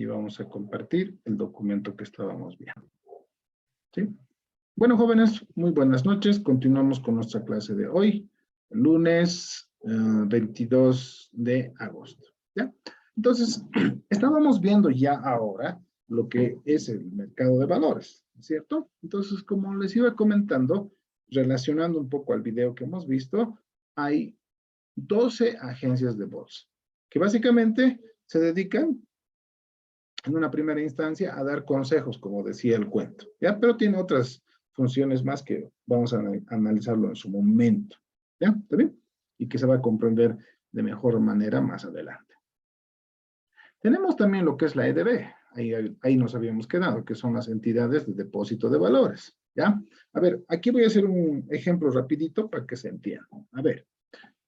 y vamos a compartir el documento que estábamos viendo. ¿Sí? Bueno, jóvenes, muy buenas noches. Continuamos con nuestra clase de hoy, lunes 22 de agosto. ¿Ya? Entonces, estábamos viendo ya ahora lo que es el mercado de valores, ¿cierto? Entonces, como les iba comentando, relacionando un poco al video que hemos visto, hay 12 agencias de bolsa, que básicamente se dedican en una primera instancia a dar consejos, como decía el cuento, ¿ya? Pero tiene otras funciones más que vamos a analizarlo en su momento, ¿ya? ¿Está bien? Y que se va a comprender de mejor manera más adelante. Tenemos también lo que es la EDB, ahí nos habíamos quedado, que son las entidades de depósito de valores, ¿ya? A ver, aquí voy a hacer un ejemplo rapidito para que se entienda. A ver,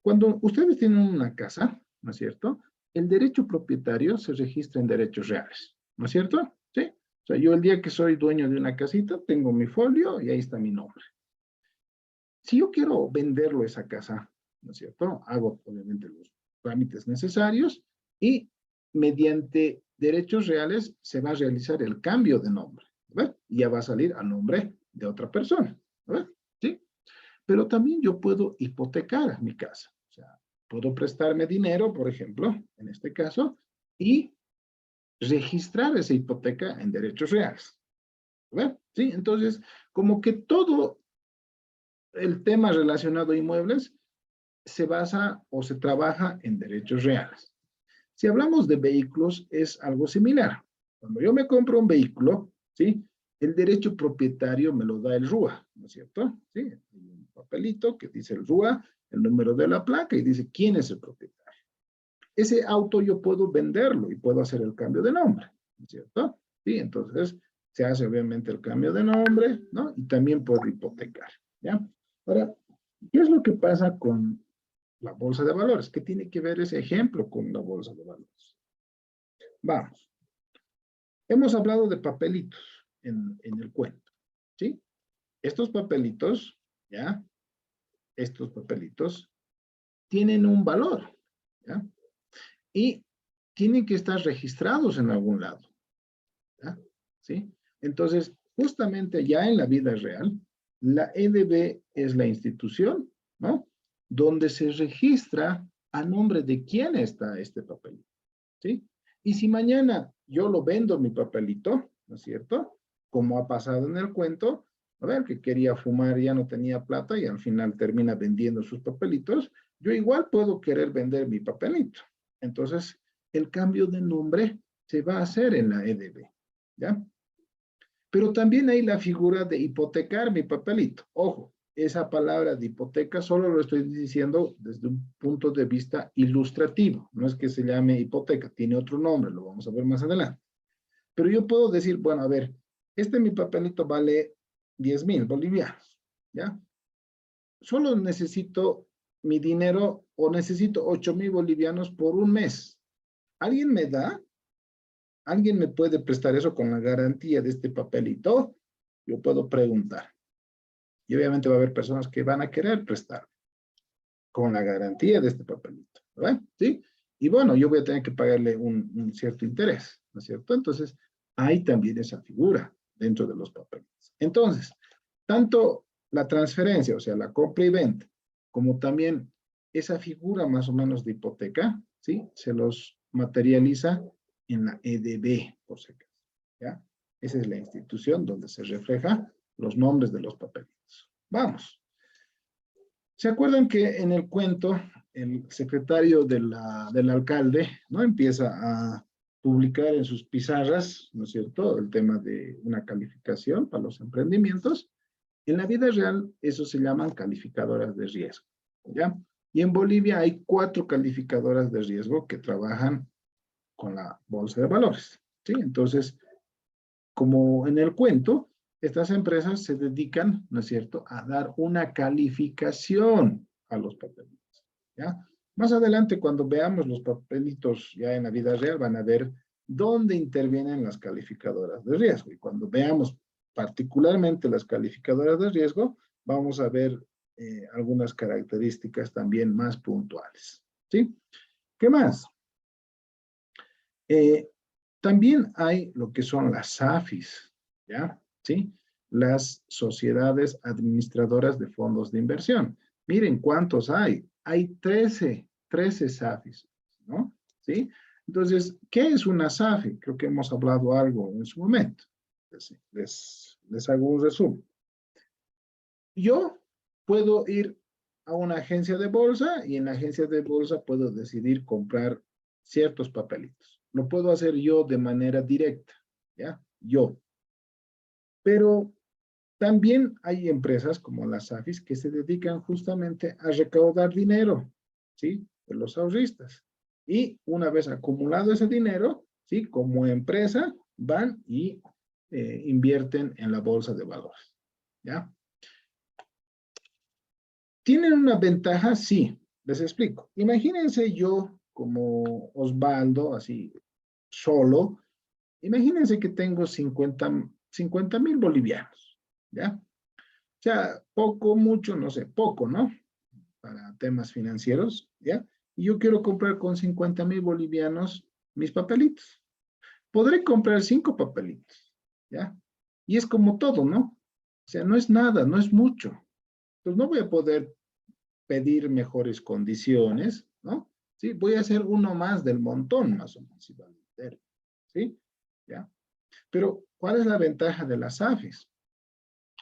cuando ustedes tienen una casa, ¿no es cierto? El derecho propietario se registra en derechos reales, ¿no es cierto? Sí. O sea, yo el día que soy dueño de una casita, tengo mi folio y ahí está mi nombre. Si yo quiero venderlo esa casa, ¿no es cierto? Hago obviamente los trámites necesarios y mediante derechos reales se va a realizar el cambio de nombre, ¿verdad? Y ya va a salir a nombre de otra persona, ¿verdad? ¿Sí? Pero también yo puedo hipotecar mi casa. O sea, puedo prestarme dinero, por ejemplo, en este caso, y registrar esa hipoteca en derechos reales. ¿Verdad? ¿Sí? Entonces, como que todo el tema relacionado a inmuebles se basa o se trabaja en derechos reales. Si hablamos de vehículos, es algo similar. Cuando yo me compro un vehículo, ¿sí? El derecho propietario me lo da el RUA, ¿no es cierto? Sí, hay un papelito que dice el RUA, el número de la placa y dice quién es el propietario. Ese auto yo puedo venderlo y puedo hacer el cambio de nombre, ¿no es cierto? Sí, entonces se hace obviamente el cambio de nombre, ¿no? Y también puedo hipotecar, ¿ya? Ahora, ¿qué es lo que pasa con la bolsa de valores? ¿Qué tiene que ver ese ejemplo con la bolsa de valores? Vamos. Hemos hablado de papelitos en el cuento, ¿sí? Estos papelitos, ¿ya? Estos papelitos tienen un valor, ¿ya? Y tienen que estar registrados en algún lado, ¿ya? ¿Sí? Entonces, justamente ya en la vida real, la EDB es la institución, ¿no? Donde se registra a nombre de quién está este papelito, ¿sí? Y si mañana yo lo vendo mi papelito, ¿no es cierto? Como ha pasado en el cuento, a ver, que quería fumar y ya no tenía plata y al final termina vendiendo sus papelitos, yo igual puedo querer vender mi papelito. Entonces, el cambio de nombre se va a hacer en la EDB, ¿ya? Pero también hay la figura de hipotecar mi papelito. Ojo, esa palabra de hipoteca solo lo estoy diciendo desde un punto de vista ilustrativo. No es que se llame hipoteca, tiene otro nombre, lo vamos a ver más adelante. Pero yo puedo decir, bueno, a ver, mi papelito vale 10,000 bolivianos, ¿ya? Solo necesito mi dinero o necesito 8,000 bolivianos por un mes. ¿Alguien me da? ¿Alguien me puede prestar eso con la garantía de este papelito? Yo puedo preguntar. Y obviamente va a haber personas que van a querer prestar con la garantía de este papelito, ¿verdad? ¿Sí? Y bueno, yo voy a tener que pagarle un cierto interés, ¿no es cierto? Entonces, hay también esa figura dentro de los papelitos. Entonces, tanto la transferencia, o sea, la compra y venta, como también esa figura más o menos de hipoteca, ¿sí? Se los materializa en la EDB, por si acaso, ¿ya? Esa es la institución donde se refleja los nombres de los papelitos. Vamos. ¿Se acuerdan que en el cuento el secretario del alcalde, ¿no? Empieza a publicar en sus pizarras, ¿no es cierto?, el tema de una calificación para los emprendimientos. En la vida real, eso se llaman calificadoras de riesgo, ¿ya? Y en Bolivia hay 4 calificadoras de riesgo que trabajan con la bolsa de valores, ¿sí? Entonces, como en el cuento, estas empresas se dedican, ¿no es cierto?, a dar una calificación a los papelitos, ¿ya? Más adelante, cuando veamos los papelitos ya en la vida real, van a ver dónde intervienen las calificadoras de riesgo. Y cuando veamos particularmente las calificadoras de riesgo, vamos a ver algunas características también más puntuales, ¿sí? ¿Qué más? También hay lo que son las SAFIs, ¿ya? ¿Sí? Las sociedades administradoras de fondos de inversión. Miren cuántos hay. Hay 13 SAFIs, ¿no? ¿Sí? Entonces, ¿qué es una SAFI? Creo que hemos hablado algo en su momento. Les hago un resumen. Yo puedo ir a una agencia de bolsa y en la agencia de bolsa puedo decidir comprar ciertos papelitos. Lo puedo hacer yo de manera directa, ¿ya? Yo. Pero también hay empresas como las AFIS que se dedican justamente a recaudar dinero, ¿sí? De los ahorristas. Y una vez acumulado ese dinero, ¿sí? Como empresa van y invierten en la bolsa de valores, ¿ya? ¿Tienen una ventaja? Sí, les explico. Imagínense yo como Osvaldo, así solo, imagínense que tengo 50,000 bolivianos, ¿ya? O sea, poco, mucho, no sé, poco, ¿no? Para temas financieros, ¿ya? Y yo quiero comprar con 50,000 bolivianos mis papelitos. Podré comprar 5 papelitos, ¿ya? Y es como todo, ¿no? O sea, no es nada, no es mucho. Pues no voy a poder pedir mejores condiciones, ¿no? Sí, voy a hacer uno más del montón, más o menos, si vale entero, ¿sí? ¿Ya? Pero, ¿cuál es la ventaja de las AFIS?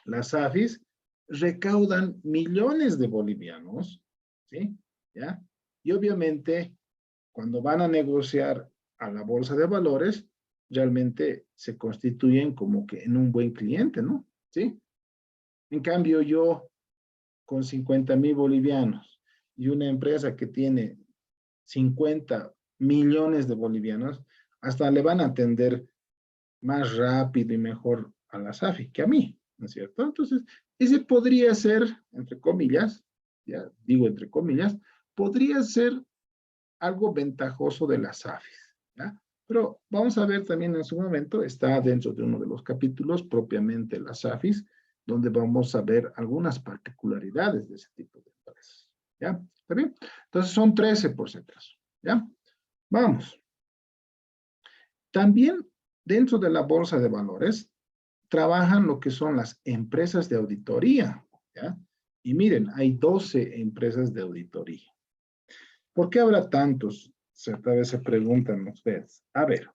Las AFIS recaudan millones de bolivianos, ¿sí? ¿Ya? Y obviamente, cuando van a negociar a la bolsa de valores, realmente se constituyen como que en un buen cliente, ¿no? ¿Sí? En cambio, yo con 50,000 bolivianos y una empresa que tiene 50 millones de bolivianos, hasta le van a atender más rápido y mejor a la SAFI que a mí, ¿no es cierto? Entonces, ese podría ser, entre comillas, ya digo entre comillas, podría ser algo ventajoso de las SAFIs, ¿ya? Pero vamos a ver también en su momento, está dentro de uno de los capítulos propiamente las SAFIs, donde vamos a ver algunas particularidades de ese tipo de empresas, ¿ya? ¿Está bien? Entonces son 13 por si acaso, ¿ya? Vamos. También dentro de la bolsa de valores trabajan lo que son las empresas de auditoría, ¿ya? Y miren, hay 12 empresas de auditoría. ¿Por qué habrá tantos? Cierta vez se preguntan ustedes. A ver,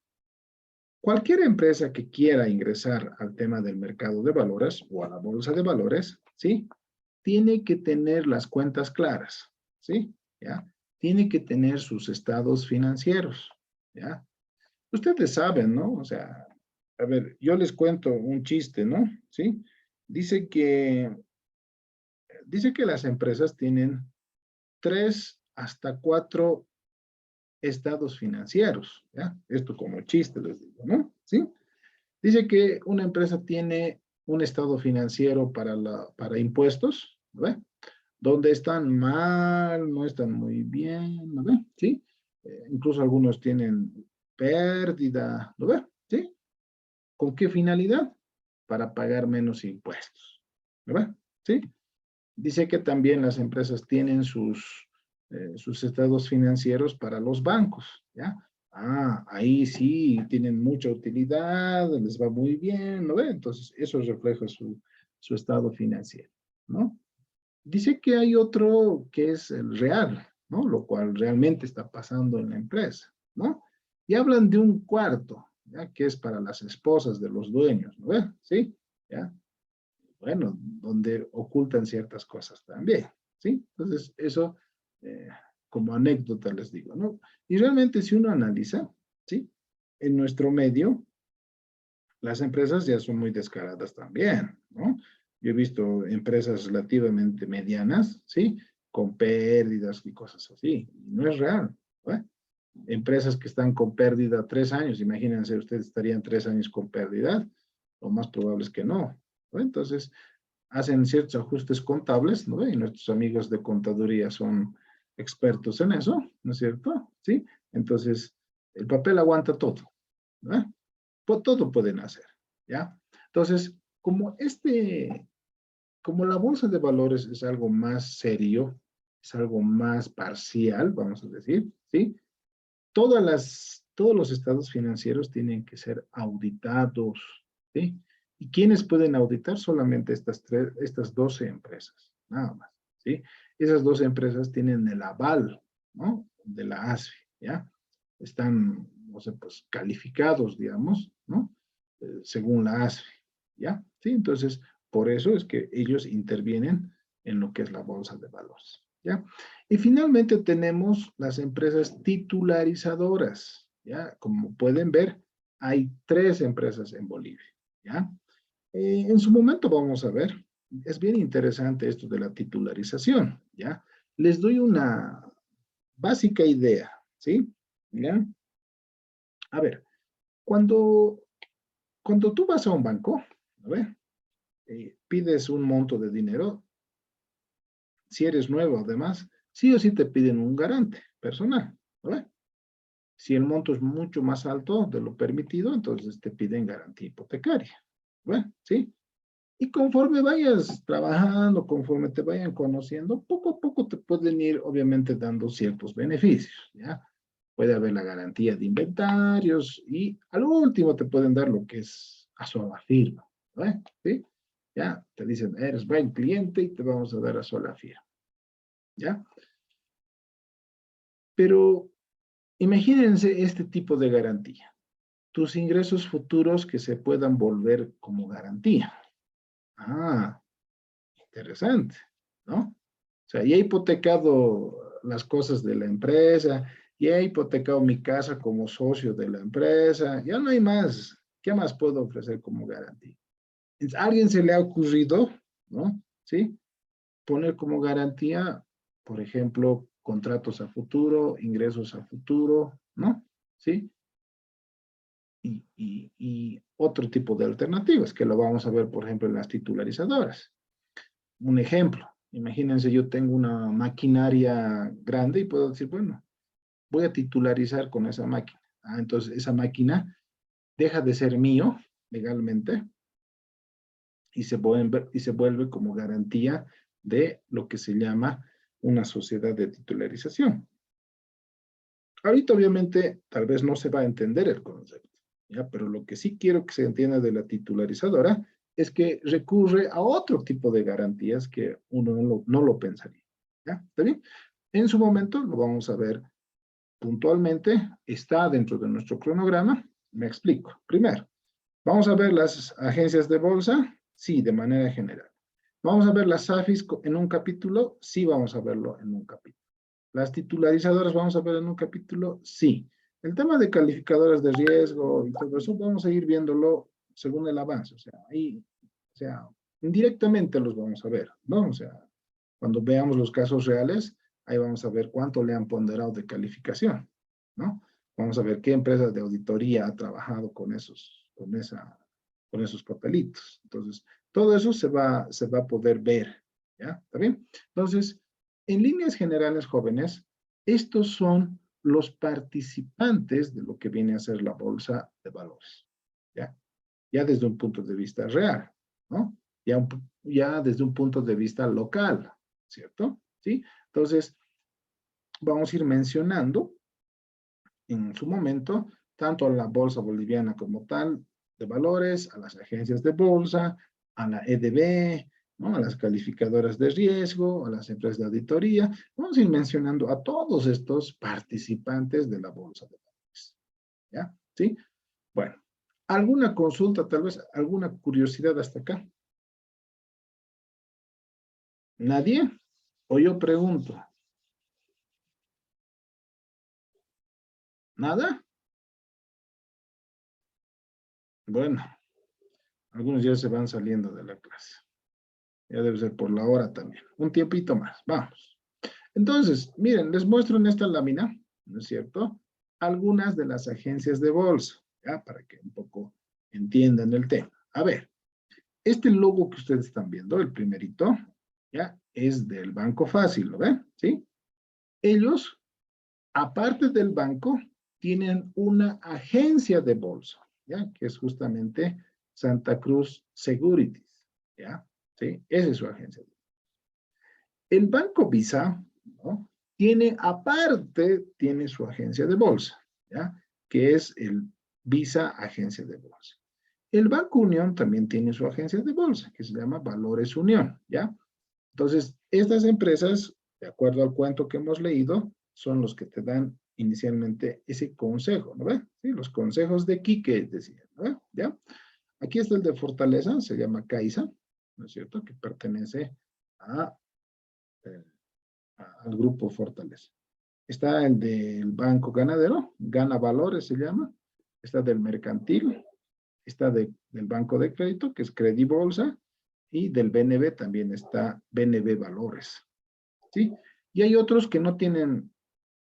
cualquier empresa que quiera ingresar al tema del mercado de valores o a la bolsa de valores, ¿sí? Tiene que tener las cuentas claras, ¿sí? ¿Ya? Tiene que tener sus estados financieros, ¿ya? Ustedes saben, ¿no? O sea, a ver, yo les cuento un chiste, ¿no? ¿Sí? Dice que, dice que las empresas tienen 3 hasta 4 estados financieros, ¿ya? Esto como chiste les digo, ¿no? ¿Sí? Dice que una empresa tiene un estado financiero para impuestos, ¿no ve? Donde están mal, no están muy bien, ¿no ve? ¿Sí? Incluso algunos tienen pérdida, ¿lo ve? ¿Sí? ¿Con qué finalidad? Para pagar menos impuestos, ¿lo ve? ¿Sí? Dice que también las empresas tienen sus estados financieros para los bancos, ¿ya? Ah, ahí sí tienen mucha utilidad, les va muy bien, ¿no ve? Entonces, eso refleja su estado financiero, ¿no? Dice que hay otro que es el real, ¿no? Lo cual realmente está pasando en la empresa, ¿no? Y hablan de un cuarto, ¿ya? Que es para las esposas de los dueños, ¿no ve? ¿Sí? ¿Ya? Bueno, donde ocultan ciertas cosas también, ¿sí? Entonces, eso eh, como anécdota les digo, ¿no? Y realmente si uno analiza, ¿sí? En nuestro medio, las empresas ya son muy descaradas también, ¿no? Yo he visto empresas relativamente medianas, ¿sí? Con pérdidas y cosas así. No es real, ¿no? Empresas que están con pérdida 3 años, imagínense, ustedes estarían 3 años con pérdida, lo más probable es que no, ¿no? Entonces, hacen ciertos ajustes contables, ¿no? Y nuestros amigos de contaduría son expertos en eso, ¿no es cierto? ¿Sí? Entonces, el papel aguanta todo, ¿no? Todo pueden hacer, ¿ya? Entonces, como la bolsa de valores es algo más serio, es algo más parcial, vamos a decir, ¿sí? Todas las todos los estados financieros tienen que ser auditados, ¿sí? ¿Y quiénes pueden auditar? Solamente estas 12 empresas, nada más, ¿sí? Esas 12 empresas tienen el aval, ¿no? De la ASFI, ¿ya? Están, no sé, pues calificados, digamos, ¿no? Según la ASFI, ¿ya? Sí, entonces, por eso es que ellos intervienen en lo que es la bolsa de valores, ¿ya? Y finalmente tenemos las empresas titularizadoras, ¿ya? Como pueden ver, hay 3 empresas en Bolivia, ¿ya? En su momento vamos a ver, es bien interesante esto de la titularización, ¿ya? Les doy una básica idea, ¿sí? ¿Ya? A ver, cuando, cuando tú vas a un banco, a ver, pides un monto de dinero, si eres nuevo además, sí o sí te piden un garante personal, ¿no? Si el monto es mucho más alto de lo permitido, entonces te piden garantía hipotecaria, ¿no? ¿Sí? Y conforme vayas trabajando, conforme te vayan conociendo, poco a poco te pueden ir, obviamente, dando ciertos beneficios, ¿ya? Puede haber la garantía de inventarios y al último te pueden dar lo que es a sola firma, ¿no? ¿Sí? Ya, te dicen, eres buen cliente y te vamos a dar a sola firma, ¿ya? Pero imagínense este tipo de garantía. Tus ingresos futuros que se puedan volver como garantía. Ah, interesante, ¿no? O sea, ya he hipotecado las cosas de la empresa, ya he hipotecado mi casa como socio de la empresa, ya no hay más. ¿Qué más puedo ofrecer como garantía? ¿A alguien se le ha ocurrido, ¿no? ¿Sí? Poner como garantía, por ejemplo, contratos a futuro, ingresos a futuro, ¿no? ¿Sí? Y otro tipo de alternativas, que lo vamos a ver, por ejemplo, en las titularizadoras. Un ejemplo, imagínense, yo tengo una maquinaria grande y puedo decir, bueno, voy a titularizar con esa máquina. Ah, entonces, esa máquina deja de ser mío legalmente y se vuelve como garantía de lo que se llama una sociedad de titularización. Ahorita obviamente tal vez no se va a entender el concepto, ¿ya? Pero lo que sí quiero que se entienda de la titularizadora es que recurre a otro tipo de garantías que uno no lo pensaría, ¿ya? ¿Está bien? En su momento lo vamos a ver puntualmente, está dentro de nuestro cronograma. Me explico. Primero, vamos a ver las agencias de bolsa, sí, de manera general. Vamos a ver las AFIS en un capítulo, sí vamos a verlo en un capítulo. Las titularizadoras vamos a ver en un capítulo, sí. El tema de calificadoras de riesgo y todo eso vamos a ir viéndolo según el avance. O sea, ahí, o sea, indirectamente los vamos a ver, ¿no? O sea, cuando veamos los casos reales, ahí vamos a ver cuánto le han ponderado de calificación, ¿no? Vamos a ver qué empresa de auditoría ha trabajado con esos papelitos. Entonces, todo eso se va a poder ver, ¿ya? ¿Está bien? Entonces, en líneas generales, jóvenes, estos son los participantes de lo que viene a ser la bolsa de valores, ¿ya? Ya desde un punto de vista real, ¿no? Ya desde un punto de vista local, ¿cierto? ¿Sí? Entonces, vamos a ir mencionando en su momento tanto a la bolsa boliviana como tal de valores, a las agencias de bolsa, a la EDB, ¿no? A las calificadoras de riesgo, a las empresas de auditoría. Vamos a ir mencionando a todos estos participantes de la bolsa de valores. ¿Ya? ¿Sí? Bueno, ¿alguna consulta, tal vez alguna curiosidad hasta acá? ¿Nadie? ¿O yo pregunto? ¿Nada? Bueno, algunos ya se van saliendo de la clase. Ya debe ser por la hora también. Un tiempito más. Vamos. Entonces, miren, les muestro en esta lámina, ¿no es cierto? Algunas de las agencias de bolsa, ¿ya? Para que un poco entiendan el tema. A ver, este logo que ustedes están viendo, el primerito, ¿ya? Es del Banco Fácil, ¿lo ven? ¿Sí? Ellos, aparte del banco, tienen una agencia de bolsa, ¿ya? Que es justamente Santa Cruz Securities, ¿ya? ¿Sí? Esa es su agencia. El Banco Visa, ¿no? Tiene aparte, tiene su agencia de bolsa, ¿ya? que es el Visa Agencia de Bolsa. El Banco Unión también tiene su agencia de bolsa, que se llama Valores Unión, ¿ya? Entonces, estas empresas, de acuerdo al cuento que hemos leído, son los que te dan inicialmente ese consejo, ¿no ve? ¿Sí? Los consejos de Quique, decía, ¿no ve? ¿Ya? Aquí está el de Fortaleza, se llama Caixa, ¿no es cierto? Que pertenece a, eh, al grupo Fortaleza. Está el del Banco Ganadero, Gana Valores se llama. Está del Mercantil, está del Banco de Crédito, que es Credibolsa, y del BNB también está BNB Valores, ¿sí? Y hay otros que no tienen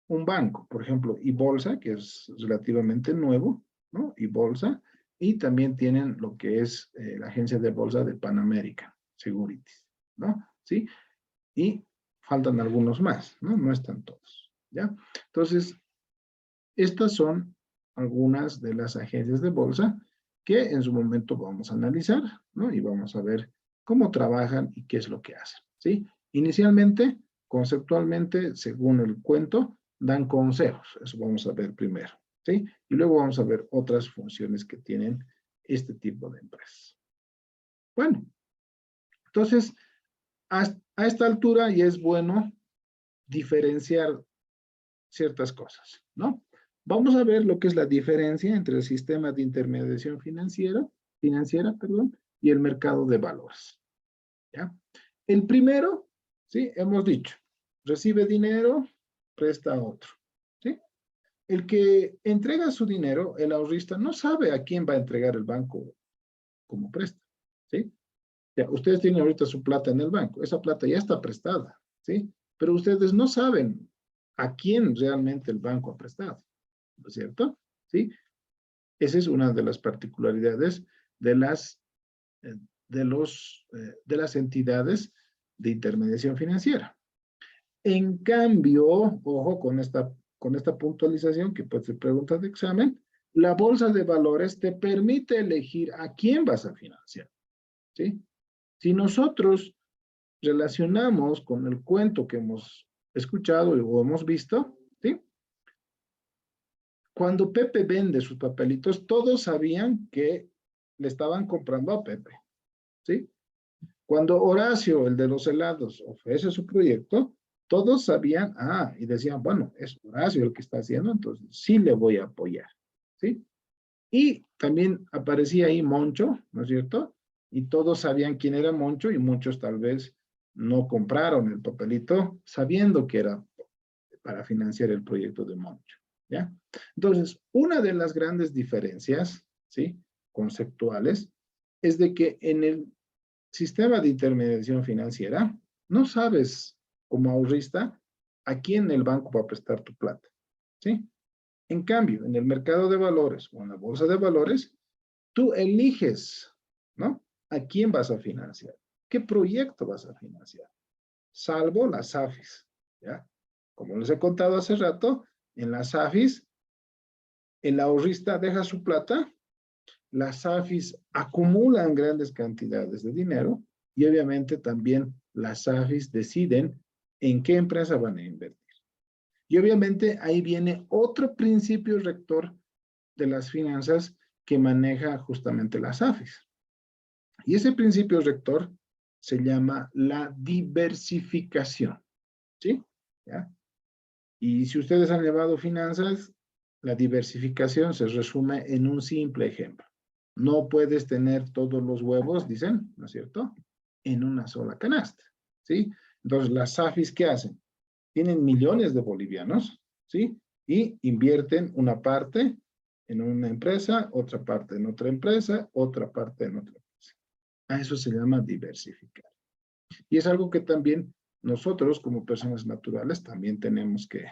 un banco, por ejemplo, Ibolsa, que es relativamente nuevo, ¿no? Ibolsa, y también tienen lo que es la agencia de bolsa de Pan American Securities, ¿no? ¿Sí? Y faltan algunos más, ¿no? No están todos, ¿ya? Entonces, estas son algunas de las agencias de bolsa que en su momento vamos a analizar, ¿no? Y vamos a ver cómo trabajan y qué es lo que hacen, ¿sí? Inicialmente, conceptualmente, según el cuento, dan consejos, eso vamos a ver primero, ¿sí? Y luego vamos a ver otras funciones que tienen este tipo de empresas. Bueno, entonces, a esta altura ya es bueno diferenciar ciertas cosas, ¿no? Vamos a ver lo que es la diferencia entre el sistema de intermediación financiera, perdón, y el mercado de valores, ¿ya? El primero, ¿sí? Hemos dicho, recibe dinero, presta a otro, ¿sí? El que entrega su dinero, el ahorrista, no sabe a quién va a entregar el banco como presta, ¿sí? Ya, ustedes tienen ahorita su plata en el banco, esa plata ya está prestada, ¿sí? Pero ustedes no saben a quién realmente el banco ha prestado, ¿no es cierto? ¿Sí? Esa es una de las particularidades de las, de las entidades de intermediación financiera. En cambio, ojo con esta puntualización que puede ser pregunta de examen, la bolsa de valores te permite elegir a quién vas a financiar, ¿sí? Si nosotros relacionamos con el cuento que hemos escuchado o hemos visto, ¿sí? Cuando Pepe vende sus papelitos, todos sabían que le estaban comprando a Pepe, ¿sí? Cuando Horacio, el de los helados, ofrece su proyecto, todos sabían, y decían, bueno, es Horacio el que está haciendo, entonces sí le voy a apoyar, ¿sí? Y también aparecía ahí Moncho, ¿no es cierto? Y todos sabían quién era Moncho y muchos tal vez no compraron el papelito sabiendo que era para financiar el proyecto de Moncho, ¿ya? Entonces, una de las grandes diferencias, ¿sí? Conceptuales, es de que en el sistema de intermediación financiera, no sabes como ahorrista a quién el banco va a prestar tu plata, ¿sí? En cambio, en el mercado de valores o en la bolsa de valores, tú eliges, ¿no? ¿A quién vas a financiar? ¿Qué proyecto vas a financiar? Salvo las AFIS, ¿ya? Como les he contado hace rato, en las AFIS, el ahorrista deja su plata, las AFIS acumulan grandes cantidades de dinero y obviamente también las AFIS deciden en qué empresa van a invertir. Y obviamente ahí viene otro principio rector de las finanzas que maneja justamente las AFIS. Y ese principio rector se llama la diversificación, ¿sí? ¿Ya? Y si ustedes han llevado finanzas, la diversificación se resume en un simple ejemplo. No puedes tener todos los huevos, dicen, ¿no es cierto?, en una sola canasta, ¿sí? Entonces, las AFIS, ¿qué hacen? Tienen millones de bolivianos, ¿sí? Y invierten una parte en una empresa, otra parte en otra empresa, otra parte en otra empresa. A eso se llama diversificar. Y es algo que también nosotros como personas naturales también tenemos que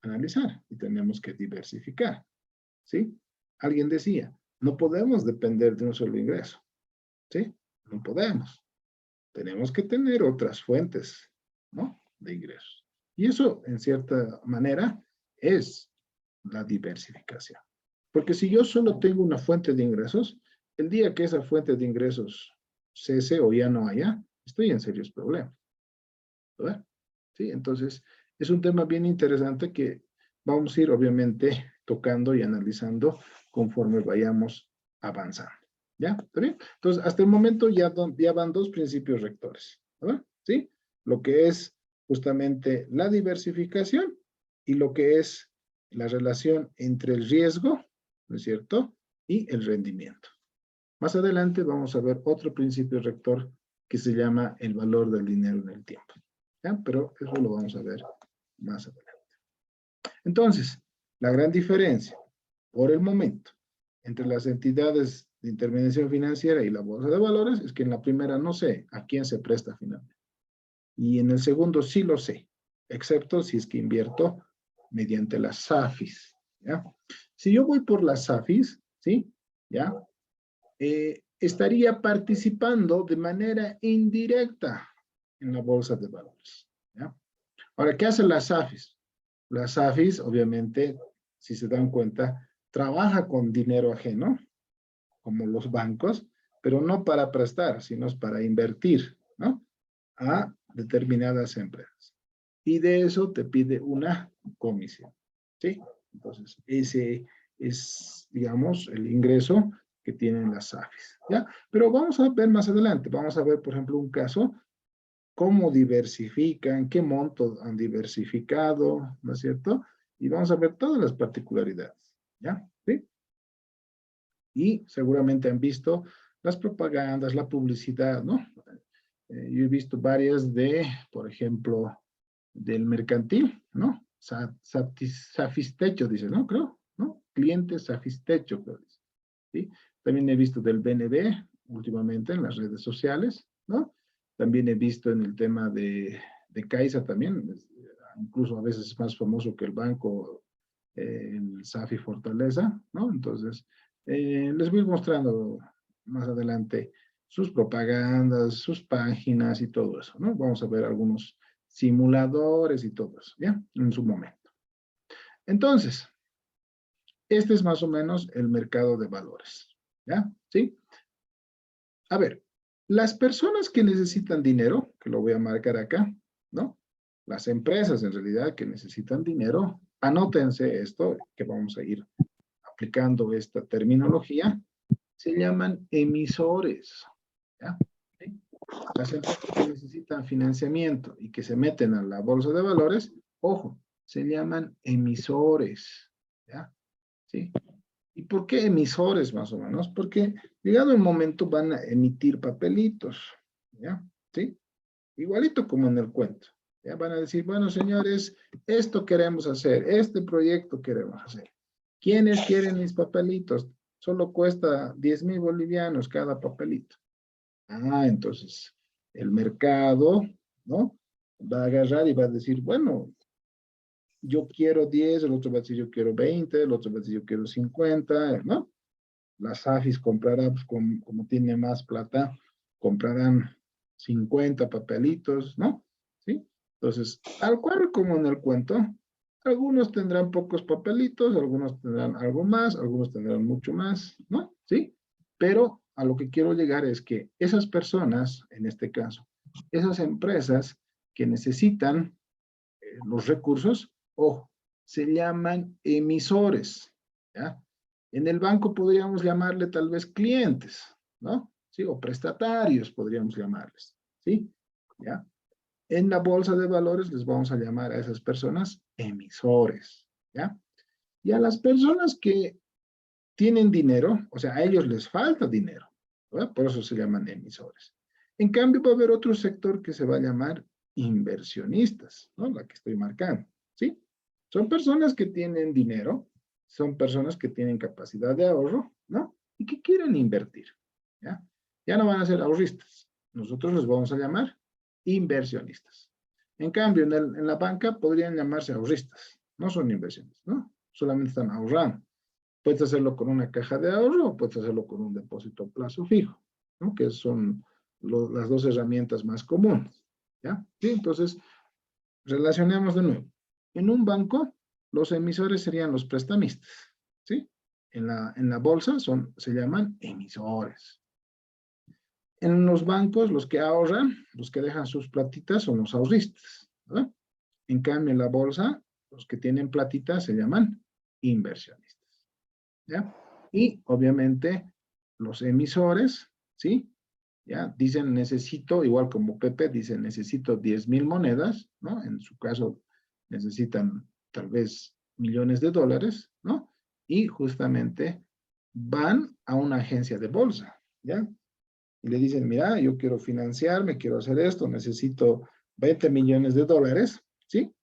analizar y tenemos que diversificar, ¿sí? Alguien decía, no podemos depender de un solo ingreso, ¿sí? No podemos. Tenemos que tener otras fuentes, ¿no? De ingresos. Y eso, en cierta manera, es la diversificación. Porque si yo solo tengo una fuente de ingresos, el día que esa fuente de ingresos cese o ya no haya, estoy en serios problemas. ¿Verdad? ¿Sí? Entonces, es un tema bien interesante que vamos a ir, obviamente, tocando y analizando conforme vayamos avanzando. ¿Ya? ¿Está bien? Entonces, hasta el momento ya van dos principios rectores, ¿verdad? ¿Sí? Lo que es justamente la diversificación y lo que es la relación entre el riesgo, ¿no es cierto?, y el rendimiento. Más adelante vamos a ver otro principio rector que se llama el valor del dinero en el tiempo. ¿Ya? Pero eso lo vamos a ver más adelante. Entonces, la gran diferencia, por el momento, entre las entidades de intermediación financiera y la bolsa de valores es que en la primera no sé a quién se presta finalmente. Y en el segundo sí lo sé, excepto si es que invierto mediante las SAFIs. ¿Ya? Si yo voy por las SAFIs, ¿sí? ¿Ya? Estaría participando de manera indirecta en la bolsa de valores. ¿Ya? Ahora, ¿qué hacen las SAFIs? Las SAFIs, obviamente, si se dan cuenta, trabaja con dinero ajeno, como los bancos, pero no para prestar, sino para invertir, ¿no?, a determinadas empresas. Y de eso te pide una comisión, ¿sí? Entonces, ese es, digamos, el ingreso que tienen las SAFIs, ¿ya? Pero vamos a ver más adelante, vamos a ver, por ejemplo, un caso, cómo diversifican, qué monto han diversificado, ¿no es cierto? Y vamos a ver todas las particularidades, ¿ya? ¿Sí? Y seguramente han visto las propagandas, la publicidad, ¿no? Yo he visto varias de, por ejemplo, del mercantil, ¿no? Safistecho, dice, ¿no? Creo, ¿no? Cliente Safistecho, creo. ¿Sí? También he visto del BNB últimamente en las redes sociales, ¿no? También he visto en el tema de Caixa también, incluso a veces es más famoso que el banco, el Safi Fortaleza, ¿no? Entonces, les voy mostrando más adelante sus propagandas, sus páginas y todo eso, ¿no? Vamos a ver algunos simuladores y todo eso, ¿ya? En su momento. Entonces, este es más o menos el mercado de valores, ¿ya? ¿Sí? A ver, las personas que necesitan dinero, que lo voy a marcar acá, ¿no? Las empresas en realidad que necesitan dinero, anótense esto, que vamos a ir aplicando esta terminología, se llaman emisores, ¿ya? ¿Sí? Las empresas que necesitan financiamiento y que se meten a la bolsa de valores, ojo, se llaman emisores, ¿ya? ¿Sí? ¿Y por qué emisores más o menos? Porque llegado el momento van a emitir papelitos, ¿ya? ¿Sí? Igualito como en el cuento. Ya van a decir, bueno, señores, esto queremos hacer, este proyecto queremos hacer. ¿Quiénes quieren mis papelitos? Solo cuesta 10,000 bolivianos cada papelito. Ah, entonces el mercado, ¿no?, va a agarrar y va a decir, bueno, yo quiero 10, el otro va a decir yo quiero 20, el otro va a decir yo quiero 50, ¿no? Las AFIS comprarán, pues, como tiene más plata, comprarán 50 papelitos, ¿no? ¿Sí? Entonces, tal cual como en el cuento, algunos tendrán pocos papelitos, algunos tendrán algo más, algunos tendrán mucho más, ¿no? ¿Sí? Pero a lo que quiero llegar es que esas personas, en este caso, esas empresas que necesitan los recursos, ojo, se llaman emisores, ¿ya? En el banco podríamos llamarle tal vez clientes, ¿no? Sí, o prestatarios podríamos llamarles, ¿sí? ¿Ya? En la bolsa de valores les vamos a llamar a esas personas emisores, ¿ya? Y a las personas que tienen dinero, o sea, a ellos les falta dinero, ¿verdad? Por eso se llaman emisores. En cambio, va a haber otro sector que se va a llamar inversionistas, ¿no? La que estoy marcando, ¿sí? Son personas que tienen dinero, son personas que tienen capacidad de ahorro, ¿no? Y que quieren invertir, ¿ya? Ya no van a ser ahorristas. Nosotros los vamos a llamar inversionistas. En cambio, en la banca podrían llamarse ahorristas. No son inversionistas, ¿no? Solamente están ahorrando. Puedes hacerlo con una caja de ahorro o puedes hacerlo con un depósito a plazo fijo, ¿no? Que son las dos herramientas más comunes, ¿ya? ¿Sí? Entonces, relacionemos de nuevo. En un banco, los emisores serían los prestamistas, ¿sí? En la bolsa se llaman emisores. En los bancos, los que ahorran, los que dejan sus platitas son los ahorristas, ¿verdad? En cambio, en la bolsa, los que tienen platitas se llaman inversionistas, ¿ya? Y obviamente los emisores, ¿sí? ¿Ya? Dicen necesito, igual como Pepe, dicen necesito 10,000 monedas, ¿no? En su caso necesitan tal vez millones de dólares, ¿no? Y justamente van a una agencia de bolsa, ¿ya? Y le dicen, mira, yo quiero financiarme, quiero hacer esto, necesito 20 millones de dólares, ¿sí?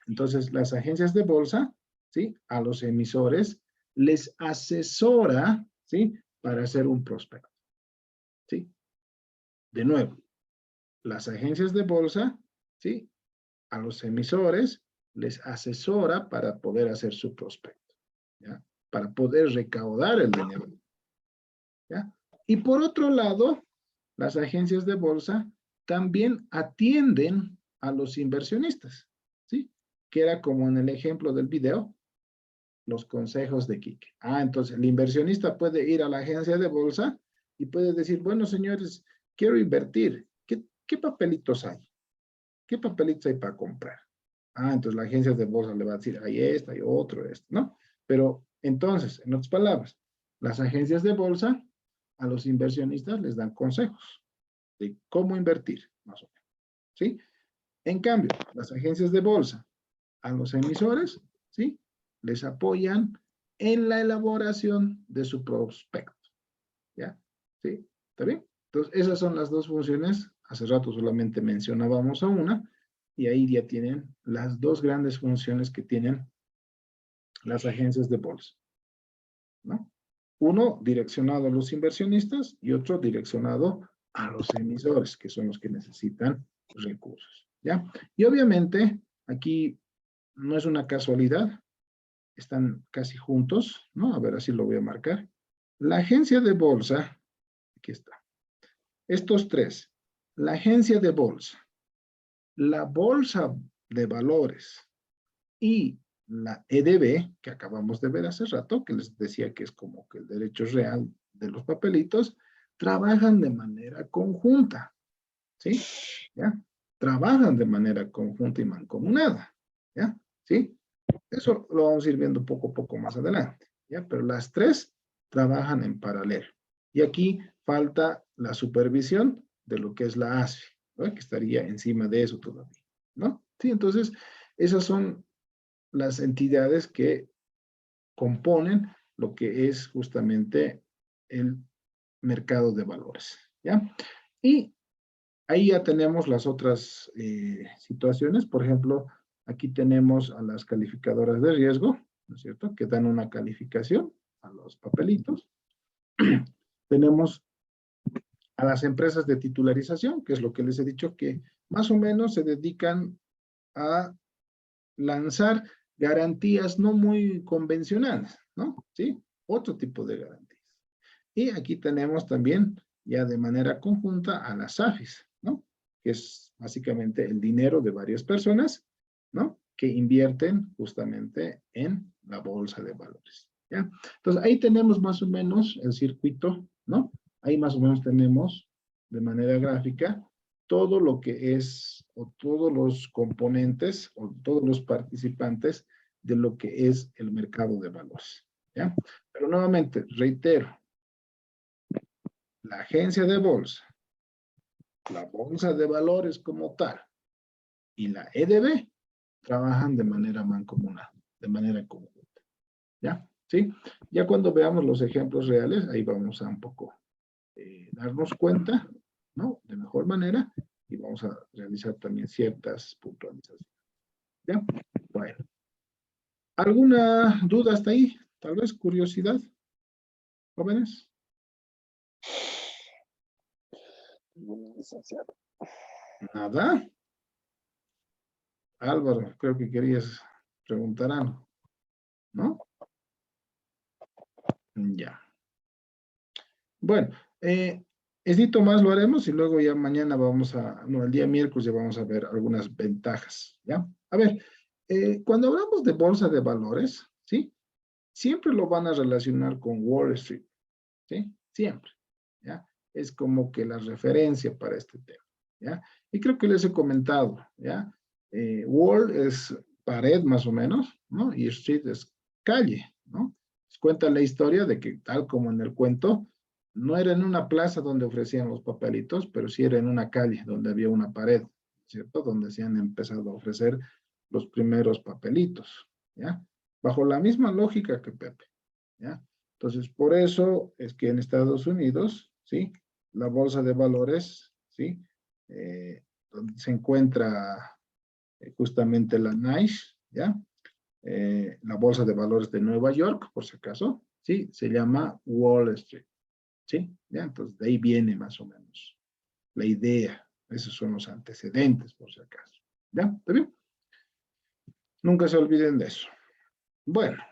Entonces, las agencias de bolsa, ¿sí? A los emisores les asesora, ¿sí? Para hacer un prospecto, ¿sí? De nuevo, las agencias de bolsa, ¿sí? A los emisores les asesora para poder hacer su prospecto, ¿ya? Para poder recaudar el dinero, ¿ya? Y por otro lado, las agencias de bolsa también atienden a los inversionistas, ¿sí? Que era como en el ejemplo del video, los consejos de Quique. Entonces el inversionista puede ir a la agencia de bolsa y puede decir, bueno, señores, quiero invertir. ¿Qué papelitos hay? ¿Qué papelitos hay para comprar? Entonces la agencia de bolsa le va a decir, hay esto, hay otro, esto, ¿no? Pero entonces, en otras palabras, las agencias de bolsa a los inversionistas les dan consejos de cómo invertir, más o menos, ¿sí? En cambio, las agencias de bolsa a los emisores, ¿sí? Les apoyan en la elaboración de su prospecto, ¿ya? ¿Sí? ¿Está bien? Entonces, esas son las dos funciones. Hace rato solamente mencionábamos a una, y ahí ya tienen las dos grandes funciones que tienen las agencias de bolsa, ¿no? Uno direccionado a los inversionistas y otro direccionado a los emisores, que son los que necesitan recursos, ¿ya? Y obviamente, aquí no es una casualidad, están casi juntos, ¿no? A ver, así lo voy a marcar. La agencia de bolsa, aquí está. Estos tres, la agencia de bolsa, la bolsa de valores y la EDB, que acabamos de ver hace rato, que les decía que es como que el derecho real de los papelitos, trabajan de manera conjunta, ¿sí? ¿Ya? Trabajan de manera conjunta y mancomunada, ¿ya? ¿Sí? Eso lo vamos a ir viendo poco a poco más adelante, ¿ya? Pero las tres trabajan en paralelo. Y aquí falta la supervisión de lo que es la ASFI, ¿no? Que estaría encima de eso todavía, ¿no? Sí, entonces, esas son las entidades que componen lo que es justamente el mercado de valores, ¿ya? Y ahí ya tenemos las otras situaciones. Por ejemplo, aquí tenemos a las calificadoras de riesgo, ¿no es cierto?, que dan una calificación a los papelitos. Tenemos a las empresas de titularización, que es lo que les he dicho, que más o menos se dedican a lanzar garantías no muy convencionales, ¿no? ¿Sí? Otro tipo de garantías. Y aquí tenemos también, ya de manera conjunta, a las AFIS, ¿no? Que es básicamente el dinero de varias personas, ¿no? Que invierten justamente en la bolsa de valores, ¿ya? Entonces, ahí tenemos más o menos el circuito, ¿no? Ahí más o menos tenemos, de manera gráfica, todo lo que es, o todos los componentes, o todos los participantes de lo que es el mercado de valores, ¿ya? Pero nuevamente, reitero, la agencia de bolsa, la bolsa de valores como tal, y la EDB trabajan de manera mancomunada, de manera conjunta, ¿ya? ¿Sí? Ya cuando veamos los ejemplos reales, ahí vamos a un poco darnos cuenta, ¿no? De mejor manera, y vamos a realizar también ciertas puntualizaciones, ¿ya? Bueno. ¿Alguna duda hasta ahí? Tal vez curiosidad, jóvenes. Licenciado. Nada. Álvaro, creo que querías preguntar algo, ¿no? Ya. Bueno, esito más lo haremos y luego ya mañana vamos a, no, el día miércoles ya vamos a ver algunas ventajas, ¿ya? A ver, cuando hablamos de bolsa de valores, ¿sí? Siempre lo van a relacionar con Wall Street, ¿sí? Siempre, ¿ya? Es como que la referencia para este tema, ¿ya? Y creo que les he comentado, ¿ya? Wall es pared más o menos, ¿no? Y Street es calle, ¿no? Cuenta la historia de que, tal como en el cuento, no era en una plaza donde ofrecían los papelitos, pero sí era en una calle donde había una pared, ¿cierto? Donde se han empezado a ofrecer los primeros papelitos, ¿ya? Bajo la misma lógica que Pepe, ¿ya? Entonces, por eso es que en Estados Unidos, ¿sí? La bolsa de valores, ¿sí? Donde se encuentra justamente la NYSE, ¿ya? La bolsa de valores de Nueva York, por si acaso, ¿sí? Se llama Wall Street, ¿sí? ¿Ya? Entonces, de ahí viene más o menos la idea. Esos son los antecedentes, por si acaso. ¿Ya? ¿Está bien? Nunca se olviden de eso. Bueno,